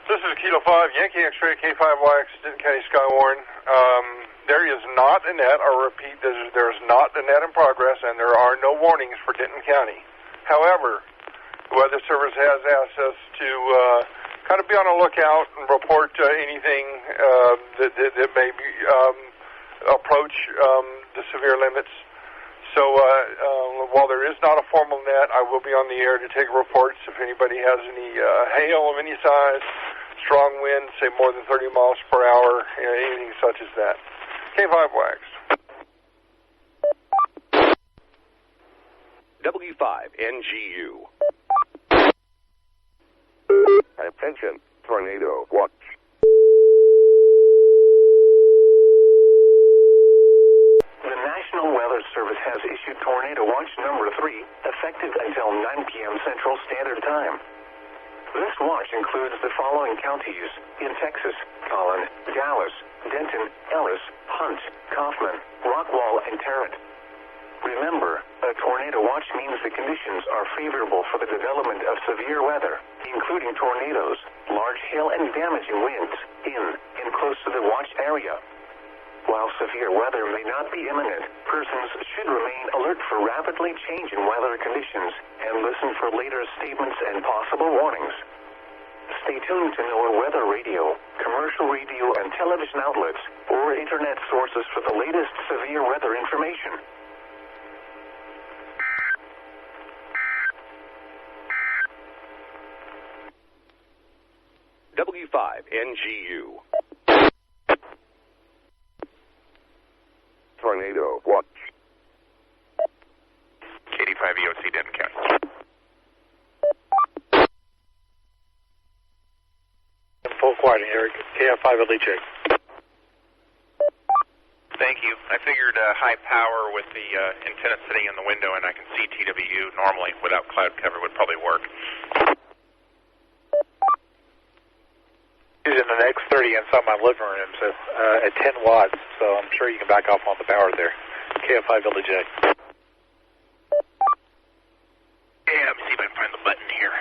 This is Kilo 5, Yankee X-ray, K5YX, Denton County Skywarn. There is not a net, I'll repeat, there is not a net in progress, and there are no warnings for Denton County. However, the Weather Service has asked us to kind of be on the lookout and report anything that may be, approach the severe limits. So while there is not a formal net, I will be on the air to take reports if anybody has any hail of any size, strong wind, say more than 30 miles per hour, anything such as that. K5YX. W5NGU. Attention, tornado watch. The National Weather Service has issued Tornado Watch number 3, effective until 9 p.m. Central Standard Time. This watch includes the following counties in Texas: Collin, Dallas, Denton, Ellis, Hunt, Kaufman, Rockwall, and Tarrant. Remember, a tornado watch means the conditions are favorable for the development of severe weather, including tornadoes, large hail, and damaging winds in and close to the watch area. While severe weather may not be imminent, persons should remain alert for rapidly changing weather conditions and listen for later statements and possible warnings. Stay tuned to NOAA weather radio, commercial radio and television outlets, or internet sources for the latest severe weather information. W5NGU. Tornado watch. KD5EOC, Denton County. Full quieting, Eric. KF5LEJ. Thank you. I figured high power with the antenna sitting in the window and I can see TWU normally without cloud cover would probably work. Using an X30 inside my living room, so at 10 watts, so I'm sure you can back off on the power there. KF5LEJ. Yeah, let me see if I can find the button here.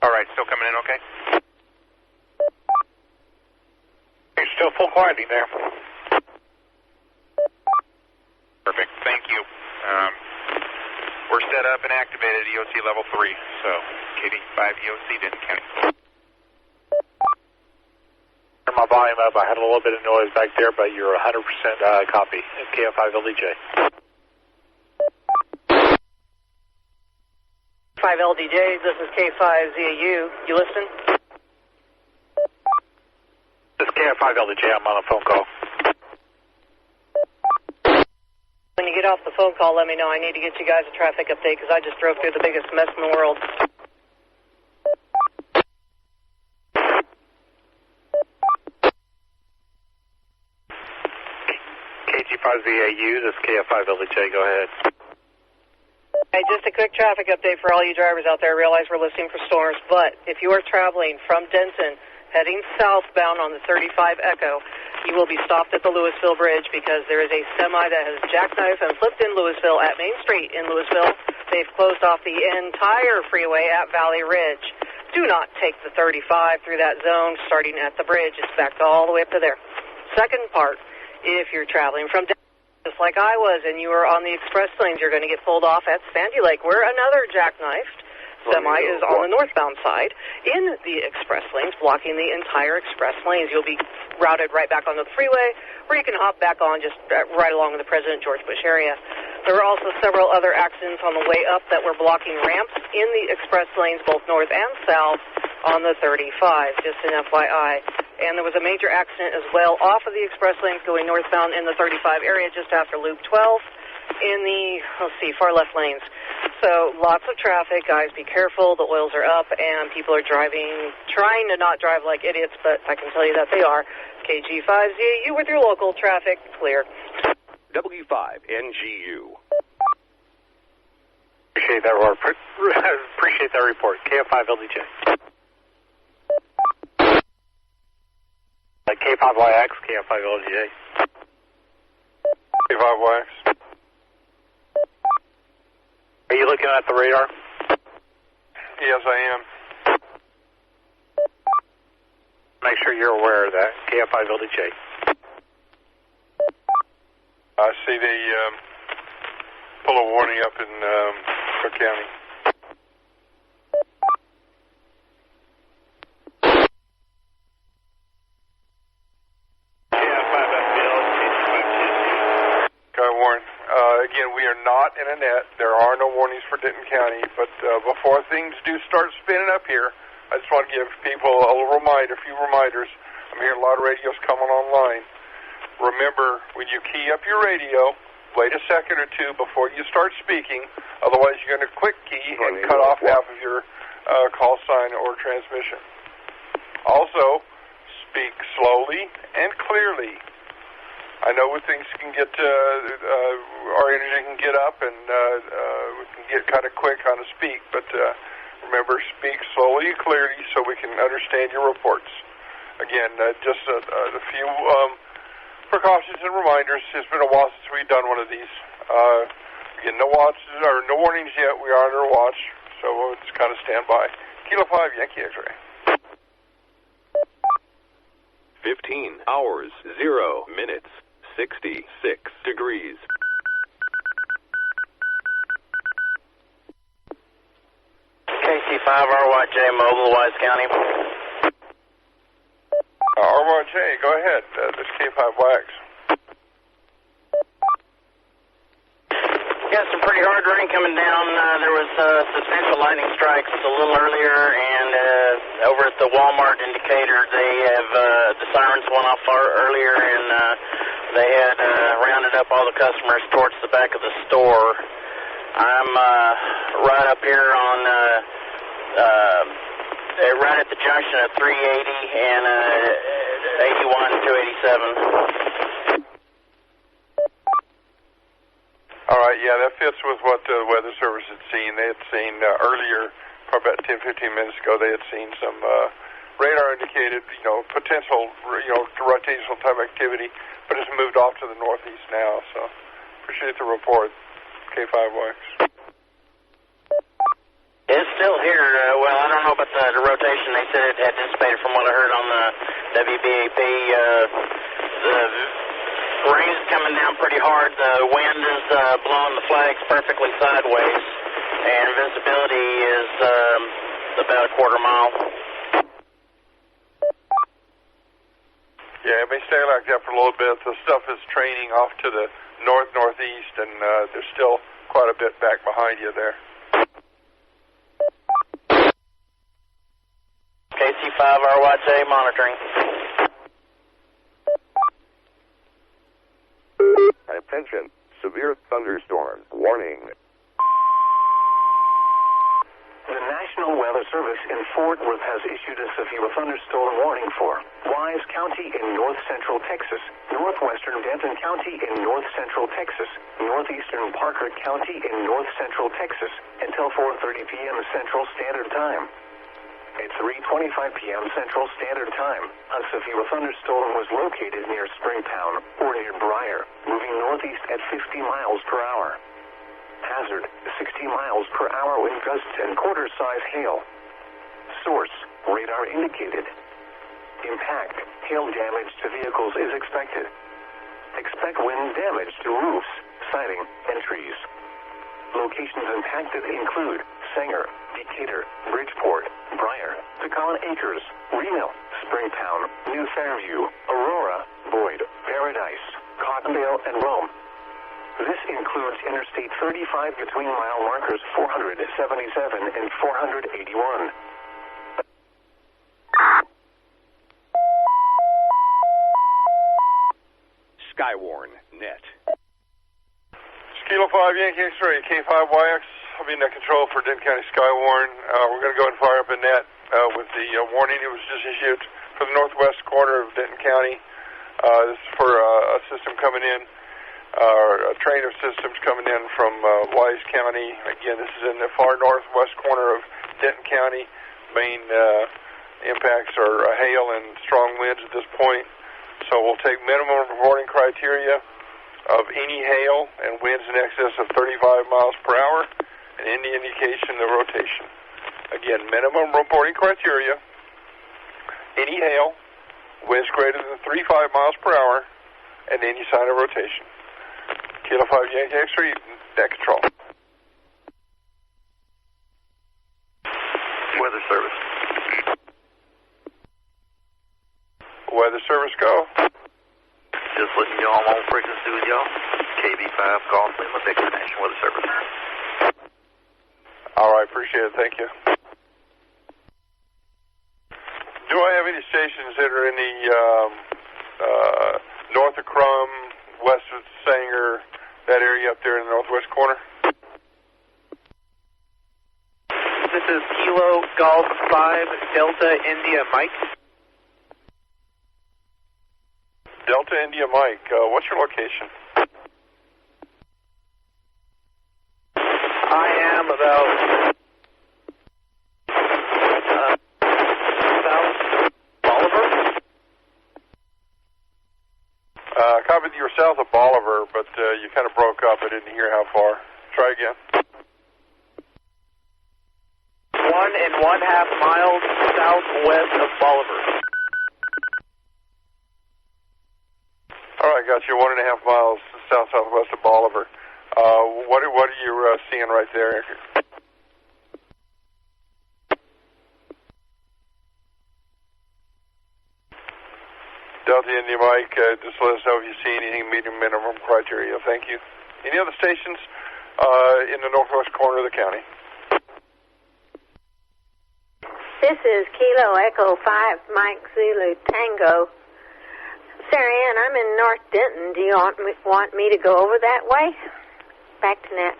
All right, still coming in okay? You're still full quieting there. Perfect, thank you. We're set up and activated EOC level 3, so KD5EOC, Denton County. Turn my volume up. I had a little bit of noise back there, but you're 100% copy. KF5LEJ. 5LDJ, this is K5ZAU. You listen? This is KF5LDJ. I'm on a phone call. When you get off the phone call, let me know. I need to get you guys a traffic update because I just drove through the biggest mess in the world. KG5ZAU, this is KF5LDJ. Go ahead. Hey, just a quick traffic update for all you drivers out there. I realize we're listening for storms, but if you are traveling from Denton, heading southbound on the 35 Echo, you will be stopped at the Louisville Bridge because there is a semi that has jackknifed and flipped in Louisville at Main Street in Louisville. They've closed off the entire freeway at Valley Ridge. Do not take the 35 through that zone starting at the bridge. It's backed all the way up to there. Second part, if you're traveling from Denton, just like I was, and you were on the express lanes, you're going to get pulled off at Sandy Lake, where another jackknifed semi is on the northbound side in the express lanes, blocking the entire express lanes. You'll be routed right back onto the freeway, or you can hop back on just right along with the President George Bush area. There were also several other accidents on the way up that were blocking ramps in the express lanes, both north and south, on the 35, just an FYI. And there was a major accident as well off of the express lanes going northbound in the 35 area just after Loop 12 in the, far left lanes. So lots of traffic, guys. Be careful. The oils are up, and people are driving, trying to not drive like idiots, but I can tell you that they are. KG5ZAU with your local traffic clear. W5NGU. Appreciate that report. Appreciate that report. KF5LDJ. K5YX, KF5LDJ. K5YX. Are you looking at the radar? Yes, I am. sure you're aware of that. KF5 LDJ. I see they pull a warning up in Cook County. Again, we are not in a net. There are no warnings for Denton County, but before things do start spinning up here, I just want to give people a few reminders. I'm hearing a lot of radios coming online. Remember, when you key up your radio, wait a second or two before you start speaking. Otherwise, you're going to quick key and cut off half of your call sign or transmission. Also, speak slowly and clearly. I know when things can get, our energy can get up and we can get kind of quick on the speak, but remember, speak slowly and clearly so we can understand your reports. Again, just a few precautions and reminders. It's been a while since we've done one of these. Again, no warnings yet. We are under watch, so we'll just kind of stand by. Kilo 5, Yankee X-ray. 15 hours, 0 minutes. 66 degrees. KC5 RYJ Mobile, Wise County. RYJ, go ahead. This is K5YX. Got some pretty hard rain coming down. There was substantial lightning strikes a little earlier, and over at the Walmart indicator, they have the sirens went off earlier, and they had rounded up all the customers towards the back of the store. I'm right up here on right at the junction of 380 and 81 287. All right, yeah, that fits with what the Weather Service had seen. They had seen earlier, probably about 10, 15 minutes ago, they had seen some radar indicated, potential, rotational type activity, but it's moved off to the northeast now, so appreciate the report. K5YX. It's still here. Well, I don't know about the rotation. They said it had dissipated from what I heard on the WBAP. The rain is coming down pretty hard. The wind is blowing the flags perfectly sideways, and visibility is about a quarter mile. Yeah, it may stay like that for a little bit. The stuff is training off to the northeast, and there's still quite a bit back behind you there. KC5 RYJ monitoring. Attention, severe thunderstorm warning. The National Weather Service in Fort Worth has issued a severe thunderstorm warning for Wise County in north-central Texas, northwestern Denton County in north-central Texas, northeastern Parker County in north-central Texas until 4:30 p.m. Central Standard Time. At 3:25 p.m. Central Standard Time, a severe thunderstorm was located near Springtown or near Briar, moving northeast at 50 miles per hour. Hazard, 60 miles per hour wind gusts and quarter-size hail. Source, radar indicated. Impact, hail damage to vehicles is expected. Expect wind damage to roofs, siding, and trees. Locations impacted include Sanger, Decatur, Bridgeport, Briar, Pecan Acres, Reno, Springtown, New Fairview, Aurora, Boyd, Paradise, Cottondale, and Rome. This includes Interstate 35 between mile markers 477 and 481. Skywarn Net. Kilo 5 Yankee X-ray, K5YX. I'll be in net control for Denton County Skywarn. We're going to go and fire up a net with the warning that was just issued for the northwest corner of Denton County. This is for a system coming in, a train of systems coming in from Wise County. Again, this is in the far northwest corner of Denton County. Main impacts are hail and strong winds at this point. So we'll take minimum reporting criteria of any hail and winds in excess of 35 miles per hour and any indication of rotation. Again, minimum reporting criteria, any hail, winds greater than 35 miles per hour, and any sign of rotation. Kilo 5 Yankee X-ray, net control. Weather service. Weather service, go. Just letting you know I'm on frequency with y'all. KB5 Golf Lima Victor National Weather Service. All right, appreciate it. Thank you. Do I have any stations that are in the north of Crum, west of Sanger, that area up there in the northwest corner? This is Kilo Golf 5 Delta India Mike. Delta India Mike, what's your location? I am about south Bolivar. Copy that you were south of Bolivar, but you kind of broke up. I didn't hear how far. Try again. 1.5 miles southwest of Bolivar. All right, got you. 1.5 miles southwest of Bolivar. What are you seeing right there? Delta India Mike, just let us know if you see anything meeting minimum criteria. Thank you. Any other stations in the northwest corner of the county? This is Kilo Echo 5 Mike Zulu Tango. Sarah Ann, I'm in North Denton. Do you want me to go over that way? Back to net.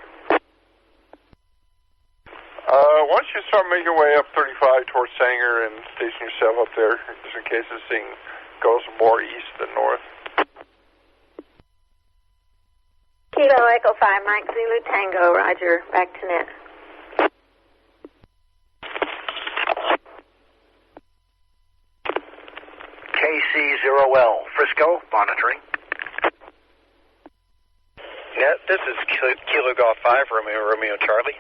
Why don't you start making your way up 35 towards Sanger and station yourself up there, just in case this thing goes more east than north. Kilo Echo 5 Mike Zulu Tango, roger. Back to net. KC0L, Frisco, monitoring. Yeah, this is Kilo Golf 5, Romeo Charlie.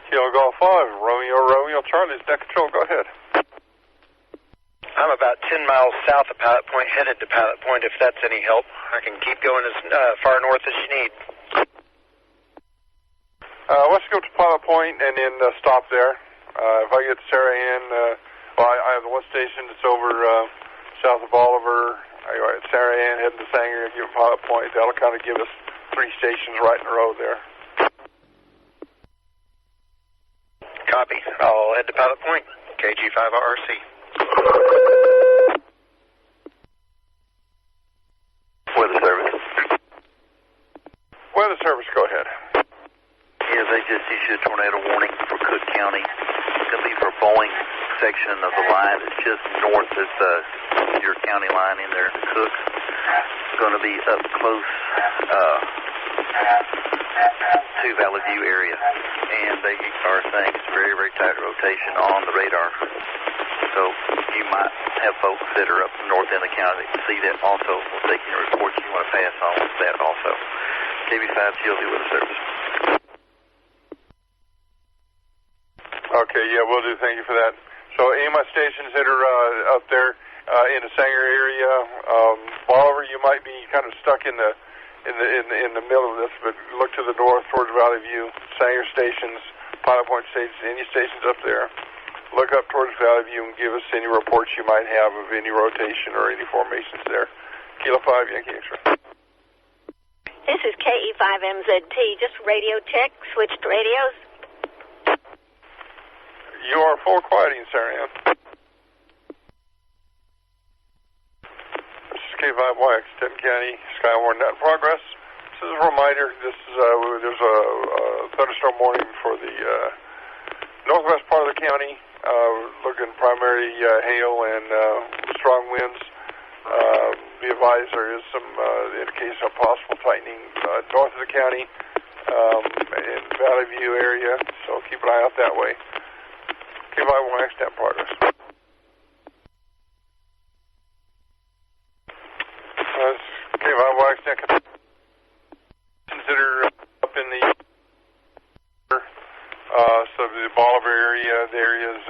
Kilo Golf 5, Romeo Charlie, net control, go ahead. I'm about 10 miles south of Pilot Point, headed to Pilot Point, if that's any help. I can keep going as far north as you need. Let's go to Pilot Point and then stop there. If I get Sarah Ann, I have the one station that's over south of Bolivar. I got Sarah Ann heading to Sanger and give Pilot Point. That'll kind of give us 3 stations right in a row there. Copy. I'll head to Pilot Point, KG5RC. Weather service. Weather service, go ahead. Yeah, they just issued a tornado warning for Cook County. It's going to be for Boeing section of the line. It's just north of your county line in there, Cook. It's going to be up close to Valley View area. And they are saying it's very, very tight rotation on the radar. So you might have folks that are up north in the county that can see that also. We'll take your reports you want to pass on with that also. KB5 GLV Weather Service. Okay, yeah, will do. Thank you for that. So any of my stations that are up there in the Sanger area, Bolivar, you might be kind of stuck in the middle of this, but look to the north towards Valley View. Sanger stations, Pilot Point stations, any stations up there. Look up towards Valley View and give us any reports you might have of any rotation or any formations there. Kilo 5 Yankee X-ray. This is KE5MZT. Just radio check. Switched radios. You are full quieting, Sarah Ann. This is K5YX, Denton County, Skywarn net in progress. This is a reminder. This is there's a thunderstorm warning for the northwest part of the county. Looking primarily hail and strong winds. Be advised there is some indication of possible tightening north of the county in Valley View area, so keep an eye out that way. K5YX net in progress. K5YX net consider up in the so the Bolivar area, there is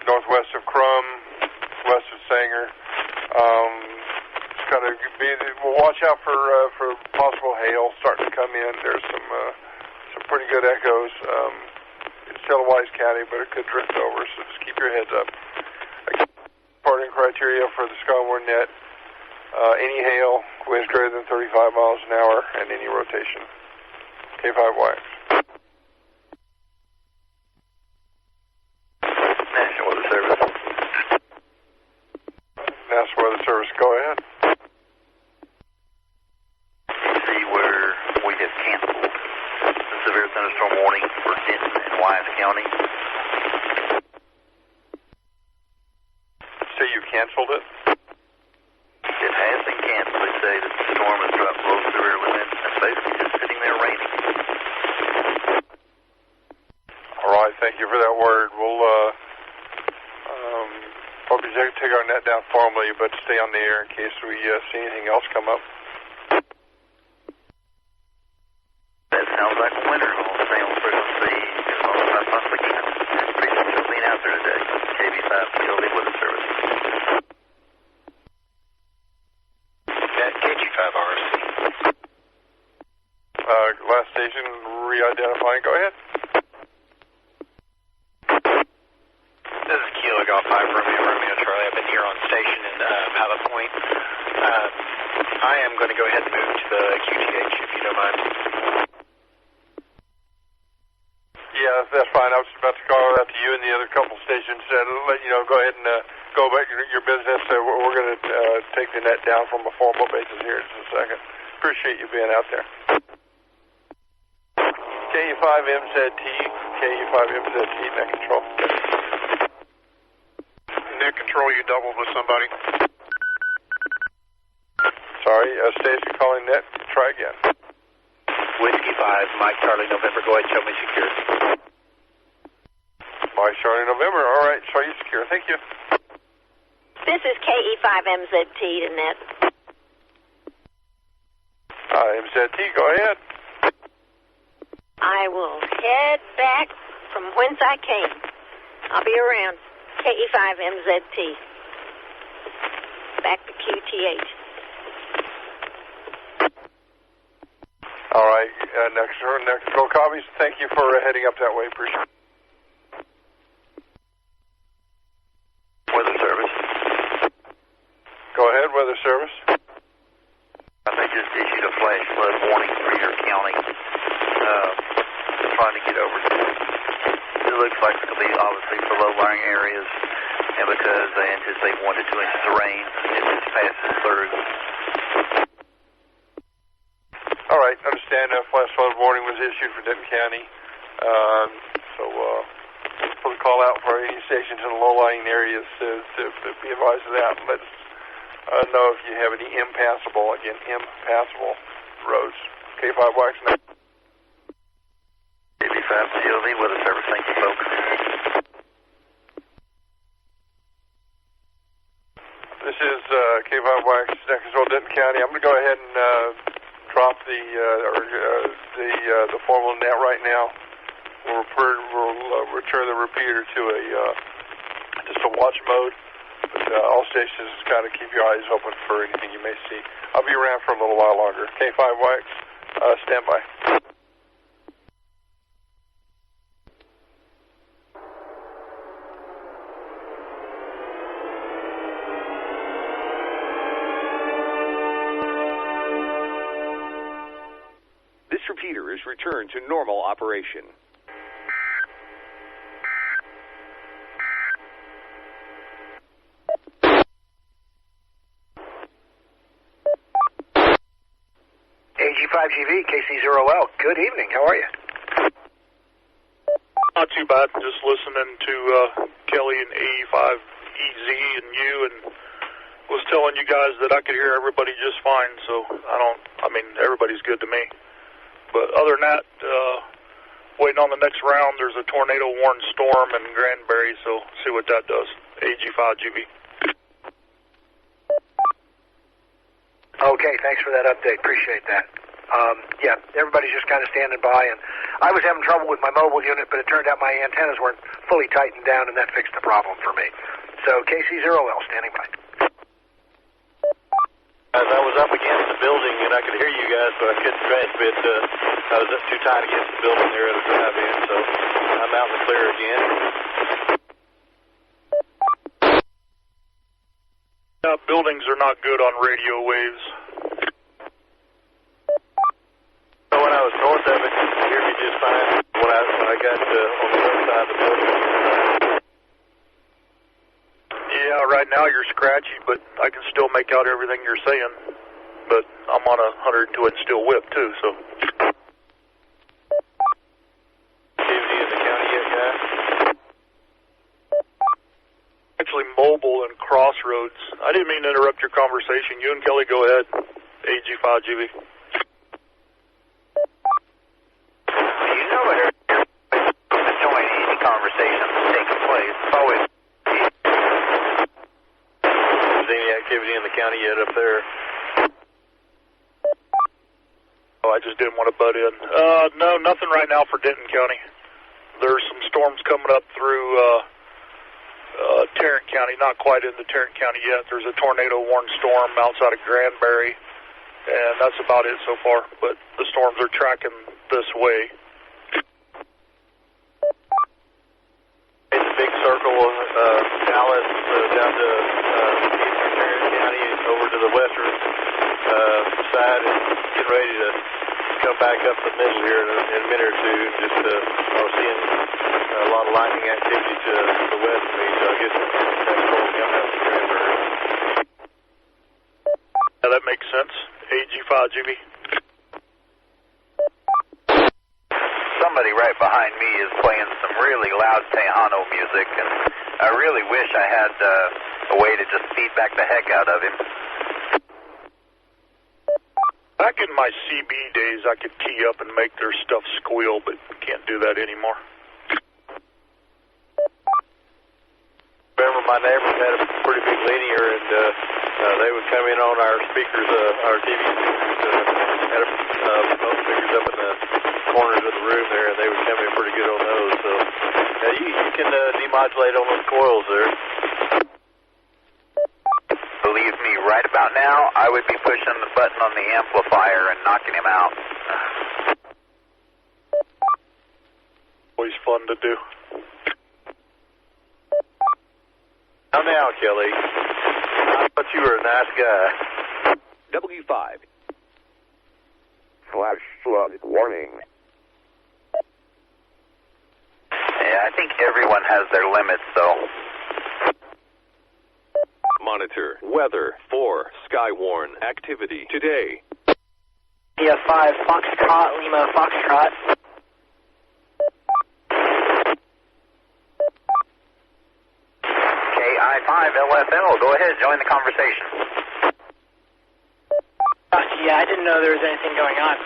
northwest of Crum, west of Sanger. It's got to be. We'll watch out for possible hail starting to come in. There's some pretty good echoes. It's still a Wise County, but it could drift over, so just keep your heads up. Reporting criteria for the Skywarn net: any hail, winds greater than 35 miles an hour, and any rotation. K5Y. National Weather Service. National Weather Service, go ahead. You see where we have canceled the severe thunderstorm warning for Denton and Wise County. So you canceled it? It has been canceled. They say that the storm has dropped below severe limit and basically just sitting there raining. All right, thank you for that word. We'll probably take our net down formally, but stay on the air in case we see anything else come up. That sounds like winter. I'll stay on frequency as long as I possibly can. Appreciate you being out there today. KB5 PLD Weather Service. KG5RC. Last station, re-identifying. Go ahead. This is Kilo Golf 5 Romeo Charlie. I've been here on station in Pilot Point. I am going to go ahead and move to the QTH if you don't mind. Yeah, that's fine. I was about to call out to you and the other couple stations and let you know, go ahead and go back to your business. We're going to take the net down from a formal basis here in just a second. Appreciate you being out there. KU5MZT, KU5MZT, net control. Net control, you doubled with somebody. Sorry, station calling net. Try again. Whiskey 5, Mike Charlie November. Go ahead and show me secure. Mike Charlie November. All right, show you secure. Thank you. This is KE5MZT to net. MZT, go ahead. I will head back from whence I came. I'll be around. KE5MZT. Back to QTH. All right, next control copies. Thank you for heading up that way. Appreciate it. Weather Service. Go ahead, Weather Service. They just issued a flash flood warning for your county. Trying to get over. It looks like it's going to be obviously for low-lying areas, and because they anticipate 1 to 2 inches of rain, it just passes through. All right, understand flash flood warning was issued for Denton County. So put a call out for any stations in the low-lying areas to be advised of that. And let us know if you have any impassable roads. K5 Wax now. KB5 CLV Weather Service. Thank you, folks. This is K5 Wax, net control Denton County. I'm going to go ahead and drop the formal net right now. We'll return the repeater to just a watch mode. But all stations kind of keep your eyes open for anything you may see. I'll be around for a little while longer. K5 Wax, stand by. This repeater is returned to normal operation. AG5GV, KC0L. Good evening. How are you? Not too bad. Just listening to Kelly and A5EZ and you, and was telling you guys that I could hear everybody just fine. So everybody's good to me. But other than that, waiting on the next round. There's a tornado-warned storm in Granbury, so see what that does. AG5GV. Okay, thanks for that update. Appreciate that. Yeah, everybody's just kind of standing by, and I was having trouble with my mobile unit, but it turned out my antennas weren't fully tightened down, and that fixed the problem for me. So KC0L standing by. As I was up against the building, and I could hear you guys, but I couldn't transmit. I was up too tight against the building there at a drive-in, so I'm out in the clear again. Buildings are not good on radio waves. So when I was north of it, you could hear me just fine. When I got on the other side of the building, yeah, right now you're scratchy, but I can still make out everything you're saying. But I'm on a 102 inch steel whip too, so. Activity in the county yet, guys? Actually, mobile and crossroads. I didn't mean to interrupt your conversation. You and Kelly, go ahead. AG5GV. You know it. Enjoying any conversation that's taking place. It's always. Is there any activity in the county yet up there? Oh, I just didn't want to butt in. No, nothing right now for Denton County. There's some storms coming up through Tarrant County, not quite into Tarrant County yet. There's a tornado-warned storm outside of Granbury, and that's about it so far. But the storms are tracking this way. It's a big circle of Dallas down to eastern Tarrant County over to the western side, and getting ready to come back up the middle here in a minute or two. Just I was seeing a lot of lightning activity to the west of me, so I guess that's storm coming up to Granbury. Yeah, that makes sense. AG5GV. Somebody right behind me is playing some really loud Tejano music, and I really wish I had a way to just feedback the heck out of him. Back in my CB days, I could key up and make their stuff squeal, but can't do that anymore. Remember, my neighbors had a pretty big linear, and they would come in on our speakers, our TV speakers, had both speakers up in the corners of the room there, and they would come in pretty good on those. So you can demodulate on those coils there. Believe me, right about now, I would be pushing the button on the amplifier and knocking him out. Always fun to do. Now, Kelly, I thought you were a nice guy. W5. Flash flood warning. Yeah, I think everyone has their limits, though. Monitor weather for Skywarn activity today. EF5 Foxtrot, Lima Foxtrot. KI5LFL, go ahead, join the conversation. Yeah, I didn't know there was anything going on.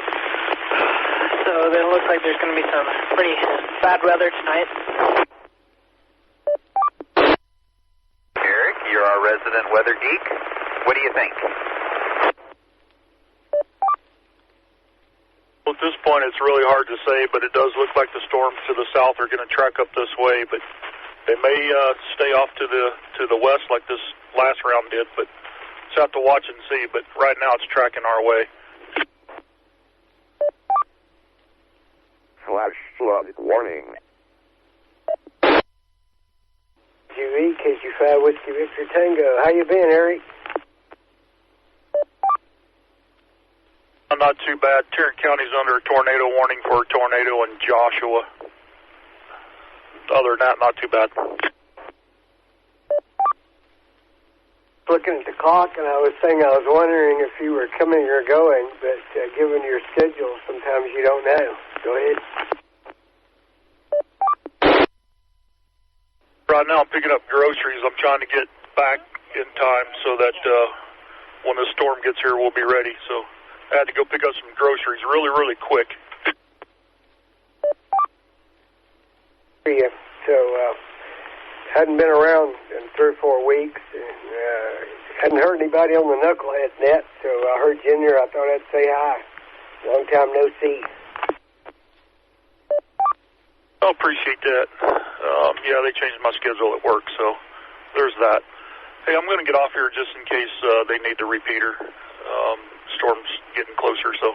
So it looks like there's going to be some pretty bad weather tonight. Eric, you're our resident weather geek. What do you think? Well, at this point, it's really hard to say, but it does look like the storms to the south are going to track up this way, but they may stay off to the west like this last round did, but just have to watch and see. But right now, it's tracking our way. Flash flood warning. KC5 Whiskey Victor Tango. How you been, Eric? Not too bad. Tarrant County's under a tornado warning for a tornado in Joshua. Other than that, not too bad. Looking at the clock, and I was wondering if you were coming or going, but given your schedule, sometimes you don't know. Go ahead. Right now, I'm picking up groceries. I'm trying to get back in time so that when the storm gets here, we'll be ready. So I had to go pick up some groceries really, really quick. Yeah, so hadn't been around in 3 or 4 weeks, and hadn't heard anybody on the Knucklehead net, so I heard you in there. I thought I'd say hi. Long time no see. I appreciate that. Yeah, they changed my schedule at work, so there's that. Hey, I'm going to get off here just in case they need the repeater. Storm's getting closer, so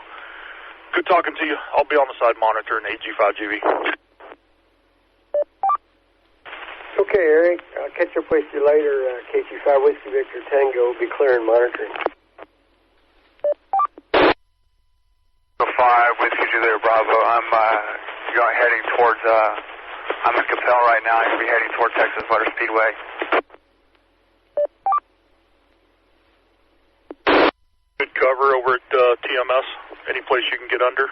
good talking to you. I'll be on the side monitoring AG5GV. Okay, Eric. I'll catch up with you later. KG5 Whiskey Victor Tango will be clearing monitoring. 5 Whiskey Juliet Bravo. I'm heading towards, I'm in Capel right now. I'm going to be heading toward Texas Motor Speedway. Good cover over at TMS. Any place you can get under?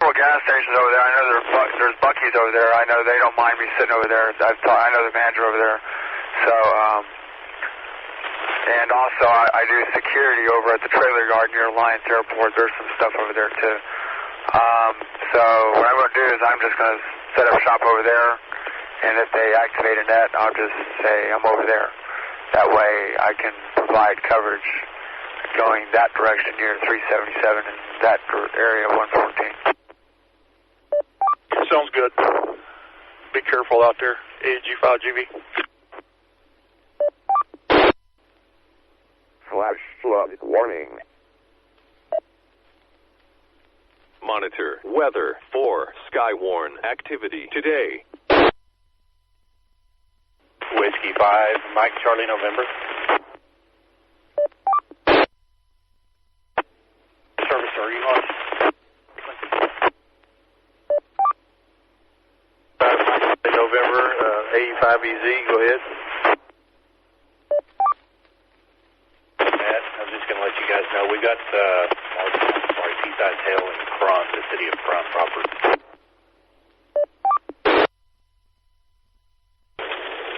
Well, gas stations over there. I know there's Buc-ee's over there. I know they don't mind me sitting over there. I know the manager over there. So, and also I do security over at the trailer yard near Alliance Airport. There's some stuff over there too. So what I'm going to do is I'm just going to set up shop over there, and if they activate a net, I'll just say I'm over there. That way I can provide coverage going that direction near 377 and that area 114. Sounds good. Be careful out there, AG5GV. Flash flood warning. Monitor weather for Skywarn activity today. Whiskey 5, Mike Charlie November. Service, are you on? November, A5EZ, go ahead. Matt, I'm just going to let you guys know, we got Seaside Tail in Cron, the city of Cron proper.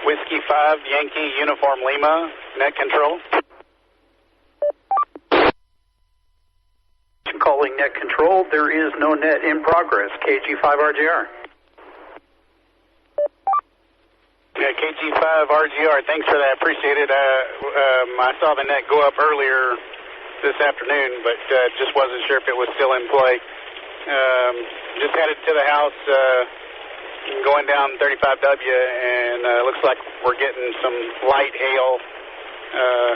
Whiskey 5, Yankee Uniform Lima, net control. Calling net control, there is no net in progress, KG5RGR. Yeah, KG5RGR, thanks for that, appreciate it. I saw the net go up earlier this afternoon, but just wasn't sure if it was still in play. Just headed to the house, going down 35W, and looks like we're getting some light hail.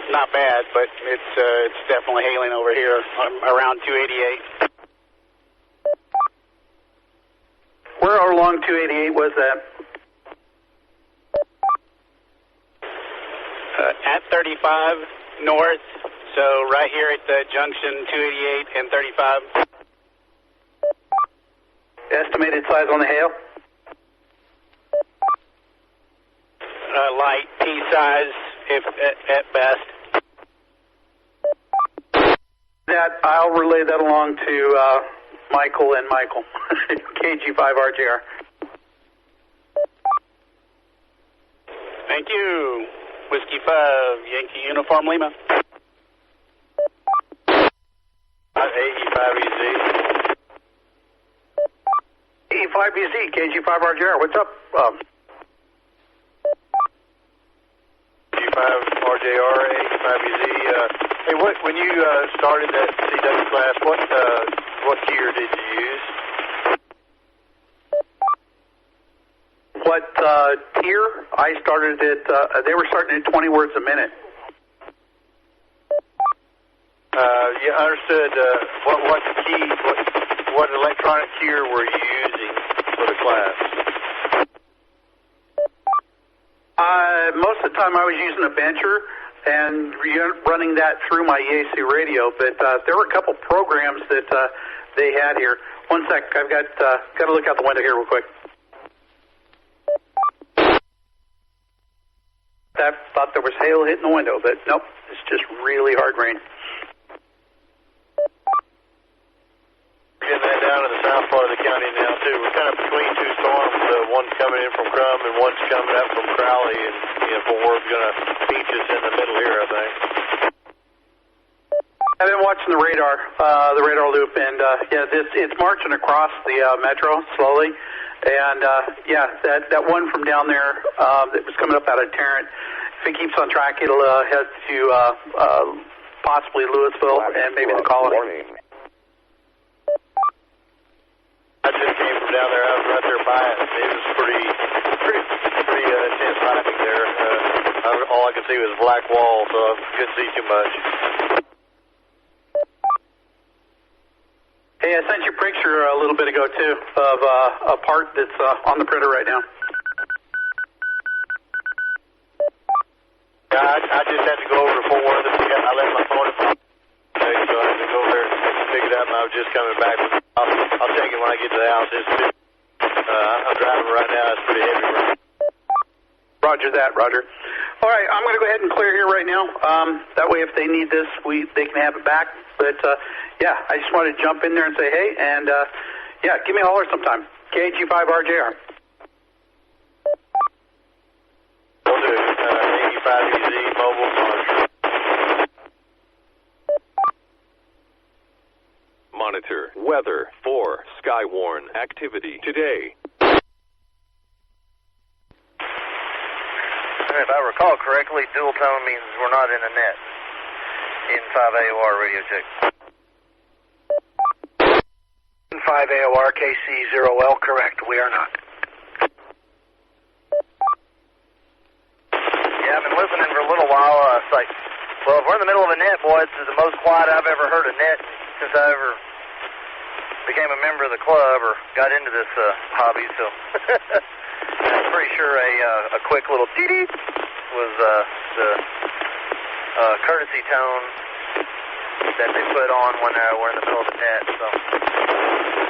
Not bad, but it's definitely hailing over here around 288. Where along 288 was that? At 35 north, so right here at the junction 288 and 35. Estimated size on the hail? Light pea size, if at best. That I'll relay that along to Michael and Michael, KG5RGR. Thank you. Whiskey 5, Yankee Uniform Lima. AE5EZ. AE5EZ, KG5RGR, what's up? G5RJR, AE5EZ. Hey, when you started that CW class, what gear did you use? What tier? I started at, they were starting at 20 words a minute. Yeah, I understood. What electronic tier were you using for the class? Most of the time I was using a bencher and running that through my EAC radio, but there were a couple programs that they had here. One sec, I've got to look out the window here real quick. I thought there was hail hitting the window, but nope, it's just really hard rain. Getting that down in the south part of the county now, too. We're kind of between two storms. One's coming in from Crum and one's coming up from Crowley, and Fort Worth's going to beach us in the middle here, I think. I've been watching the radar loop, and it's marching across the metro slowly. And that one from down there that was coming up out of Tarrant, if it keeps on track, it'll head to possibly Louisville and maybe the Colony. Warning. I just came from down there. I was right there by it. It was pretty intense lightning there. All I could see was a black wall, so I couldn't see too much. Hey, I sent you a picture a little bit ago, too, of a part that's on the printer right now. Yeah, I just had to go over to Fort Worth. I left my phone at home, so I had to go over there and pick it up, and I was just coming back. I'll check it when I get to the house. I'm driving right now. It's pretty heavy. Roger that, Roger. All right, I'm going to go ahead and clear here right now. That way, if they need this, they can have it back. But, yeah, I just wanted to jump in there and say, hey, and, yeah, give me a holler sometime. KG5RJR. Will do. 85EZ mobile Monitor weather for Skywarn activity today. If I recall correctly, dual tone means we're not in a net. In 5AOR radio check. 5AOR KC0L, correct. We are not. Yeah, I've been listening for a little while. It's like, well, if we're in the middle of a net, boy, it's the most quiet I've ever heard a net since I ever became a member of the club or got into this hobby. So I'm pretty sure a quick little dee-dee was the courtesy tone that they put on when we're in the middle of the net. So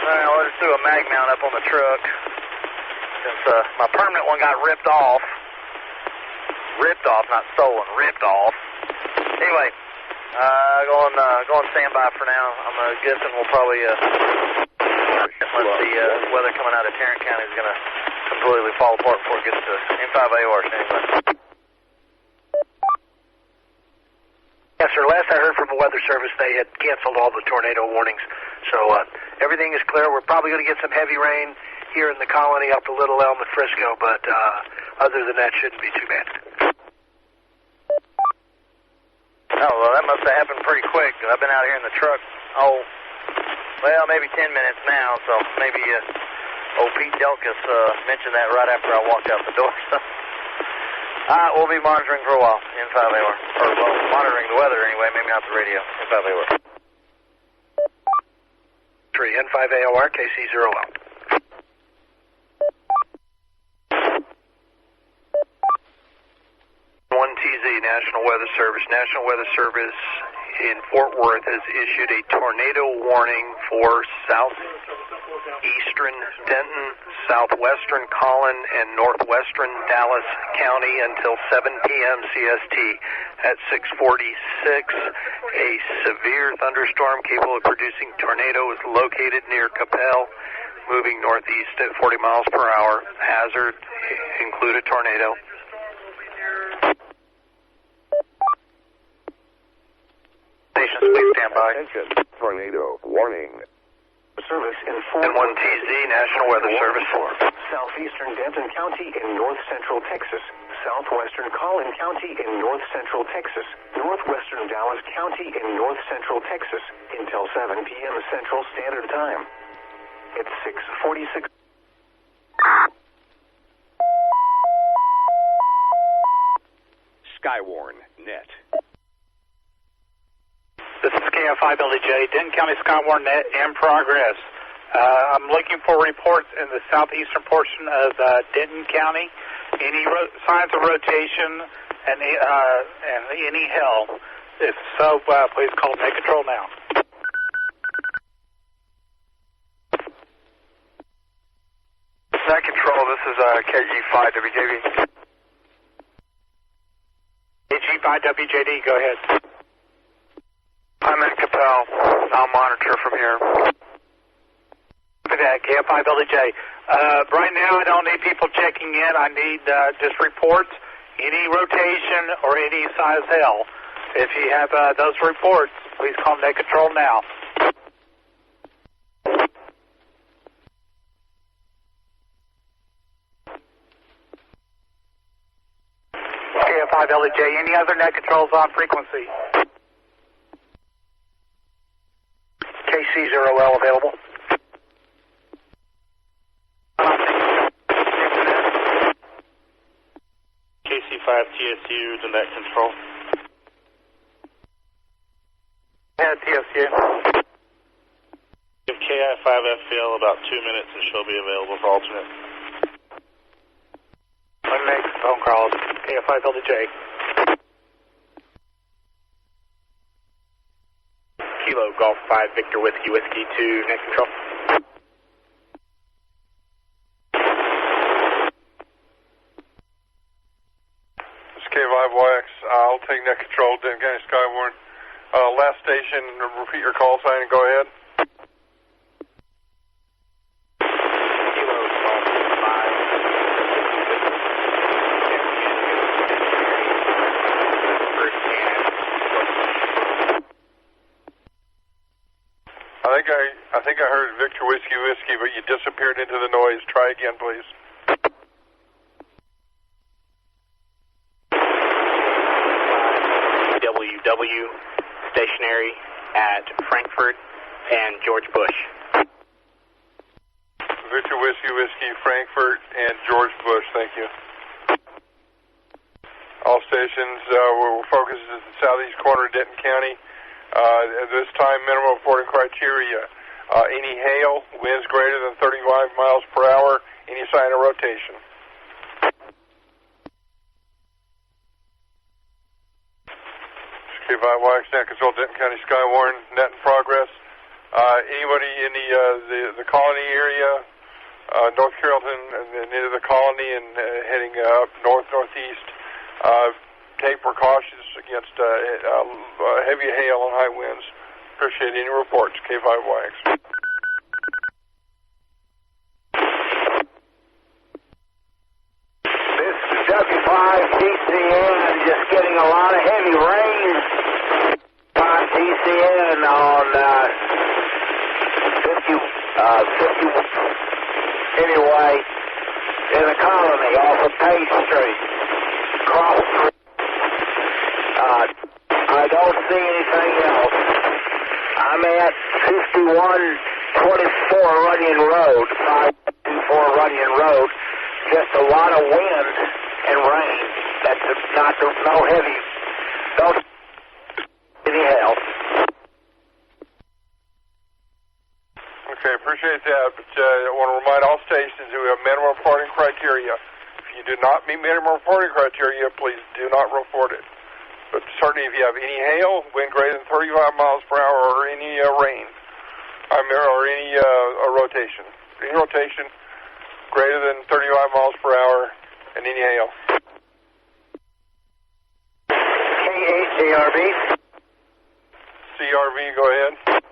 I just threw a mag mount up on the truck since my permanent one got ripped off. Ripped off, not stolen, ripped off. Anyway, go on standby for now. I'm guessing we'll probably unless the weather coming out of Tarrant County is going to completely fall apart before it gets to M5AOR standby. Yes, sir. Last I heard from the Weather Service, they had canceled all the tornado warnings. So everything is clear. We're probably going to get some heavy rain here in the Colony up to Little Elm and Frisco, but other than that, shouldn't be too bad. Oh, well, that must have happened pretty quick. I've been out here in the truck, maybe 10 minutes now, so maybe old Pete Delkus mentioned that right after I walked out the door. So we'll be monitoring for a while in 5AOR. Or, well, monitoring the weather anyway, maybe not the radio in 5AOR. 3 N5AOR, KC0L. National Weather Service. National Weather Service in Fort Worth has issued a tornado warning for southeastern Denton, southwestern Collin, and northwestern Dallas County until 7 p.m. CST. At 6:46, a severe thunderstorm capable of producing tornado is located near Capel, moving northeast at 40 miles per hour. Hazard include a tornado. Stations, please stand by. Attention, tornado warning. Service in Fort N1TZ, National Weather Service. Southeastern Denton County in north central Texas, southwestern Collin County in north central Texas, northwestern Dallas County in north central Texas until 7 p.m. Central Standard Time. It's 6:46. Skywarn Net. This is KF5LJ, Denton County Skywarn Net in progress. I'm looking for reports in the southeastern portion of Denton County. Any signs of rotation and any hell. If so, please call Net Control now. Net Control, this is KG5WJD. KG5WJD, go ahead. I'm in Capel. I'll monitor from here. Look at that, KF5LJ. Right now, I don't need people checking in. I need just reports, any rotation or any size hell. If you have those reports, please call Net Control now. KF5LJ, any other Net Controls on frequency? K5TSU to net control. TSU. Give KI5FL about 2 minutes and she'll be available for alternate. One make phone call. KI5L to J. Kilo Golf 5 Victor Whiskey to net control. This is K5YX. I'll take net control. Denton County Skywarn. Last station, repeat your call sign and go ahead. I think I heard Victor Whiskey, but you disappeared into the noise. Try again, please. WW stationary at Frankfurt and George Bush. Victor Whiskey, Frankfurt and George Bush. Thank you. All stations, we're focused in the southeast corner of Denton County. At this time, minimum reporting criteria. Any hail, winds greater than 35 miles per hour, any sign of rotation. K5YX net control, Denton County Skywarn, net in progress. Anybody in the colony area, North Carrollton, and into the colony and heading up northeast, take precautions against heavy hail and high winds. Appreciate any reports. K5YX. This is W5TCN, just getting a lot of heavy rain. 5TCN on 50, anyway, in the colony off of Page Street. Cross Street. I don't see anything else. I'm at 5124 Runyon Road, 524 Runyon Road. Just a lot of wind and rain. That's not no heavy. Don't any help. Okay, appreciate that. But I want to remind all stations who have minimum reporting criteria. If you do not meet minimum reporting criteria, please do not report it. But certainly if you have any hail, wind greater than 35 miles per hour, or any rain, or any rotation. Any rotation greater than 35 miles per hour, and any hail. K8CRV. CRV, go ahead.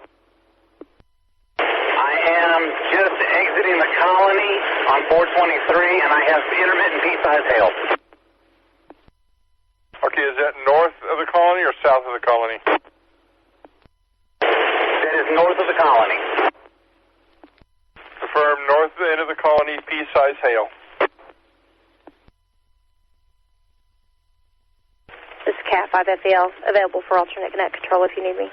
I am just exiting the colony on 423, and I have intermittent pea-size hail. Okay, is that north of the colony or south of the colony? That is north of the colony. Confirm north end of the colony, pea-size hail. This is Cat 5FL, available for alternate net control if you need me.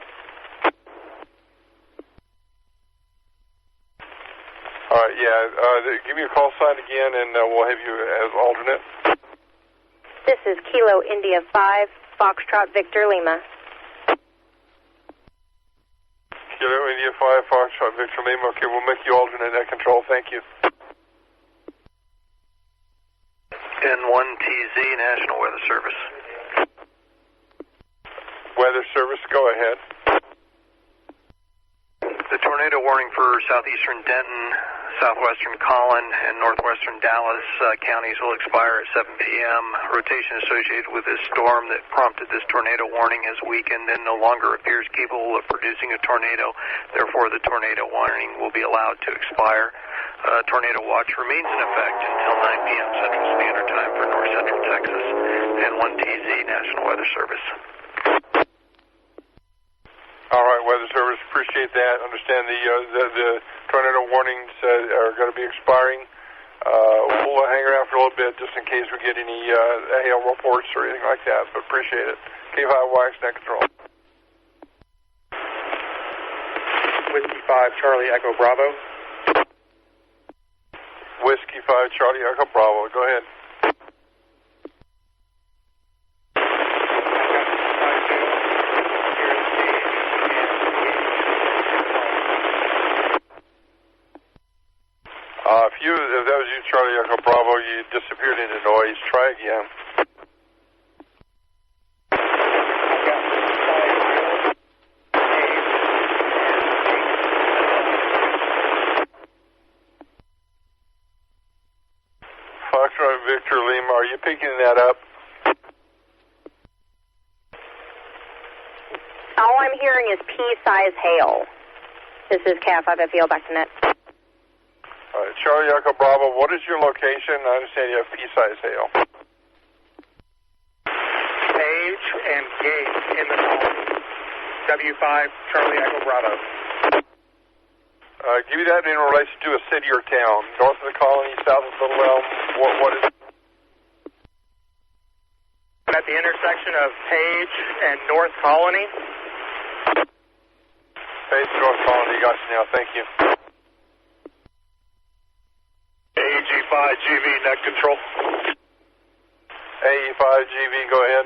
All right, yeah. Give me a call sign again, and we'll have you as alternate. This is Kilo India 5, Foxtrot Victor Lima. Kilo India 5, Foxtrot Victor Lima. Okay, we'll make you alternate net control. Thank you. N1TZ, National Weather Service. Weather Service, go ahead. The tornado warning for southeastern Denton, southwestern Collin, and northwestern Dallas counties will expire at 7 p.m. Rotation associated with this storm that prompted this tornado warning has weakened and no longer appears capable of producing a tornado. Therefore, the tornado warning will be allowed to expire. Tornado watch remains in effect until 9 p.m. Central Standard Time for north central Texas. N1TZ, National Weather Service. All right, Weather Service, appreciate that. Understand the tornado warnings are going to be expiring. We'll hang around for a little bit just in case we get any hail reports or anything like that, but appreciate it. K5YX net control. Whiskey 5, Charlie Echo Bravo. Whiskey 5, Charlie Echo Bravo. Go ahead. If that was you, Charlie Echo Bravo, you disappeared into noise. Try again. Foxtrot Victor Lima, are you picking that up? All I'm hearing is pea-size hail. This is Cat5FEL, back to net. All right, Charlie Echo Bravo, what is your location? I understand you have pea-size hail. Page and Gate in the colony. W5, Charlie Echo Bravo. Give me that in relation to a city or town. North of the colony, south of Little Elm, what is it? At the intersection of Page and North Colony. Page, North Colony, got you now, thank you. AEG5GV net control. AE5GV, go ahead.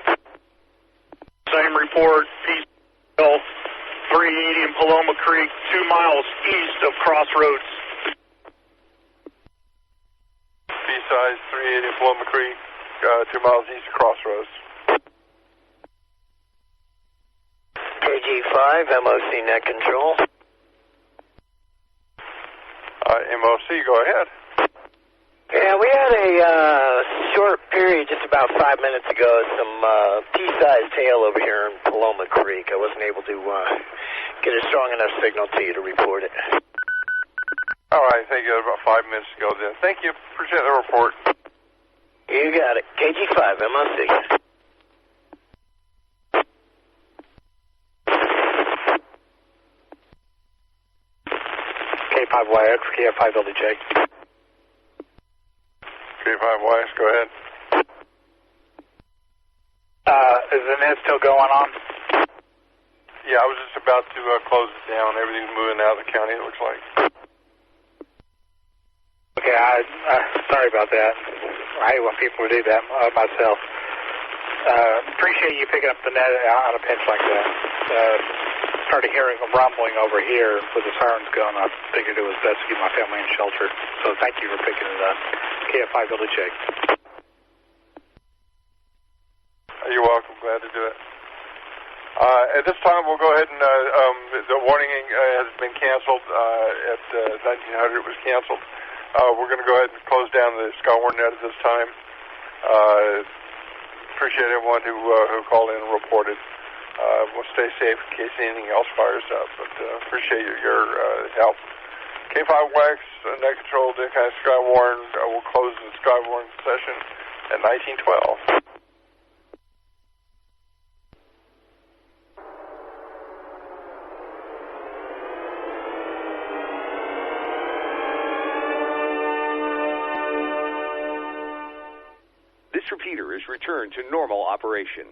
Same report, PCL 380 in Paloma Creek, 2 miles east of Crossroads. B-size 380 in Paloma Creek, 2 miles east of Crossroads. KG5, MOC net control. MOC, go ahead. Yeah, we had a short period just about 5 minutes ago, some pea-sized hail over here in Paloma Creek. I wasn't able to get a strong enough signal to you to report it. All right, thank you. About 5 minutes ago then. Thank you. Appreciate the report. You got it. KG5, MOC. K5YX, KF5LDJ. K5YX, go ahead. Is the net still going on? Yeah, I was just about to close it down. Everything's moving out of the county, it looks like. Okay, sorry about that. I hate when people do that myself. Appreciate you picking up the net on a pinch like that. Started hearing them rumbling over here with the sirens going. I figured it was best to keep my family in shelter. So thank you for picking it up. KF5LDJ. You're welcome. Glad to do it. At this time, we'll go ahead and the warning has been canceled. At 1900, it was canceled. We're going to go ahead and close down the Skyward net at this time. Appreciate everyone who called in and reported. We'll stay safe in case anything else fires up, but appreciate your help. K5WAX, net control, Denton Skywarn. We'll close the Skywarn session at 1912. This repeater is returned to normal operation.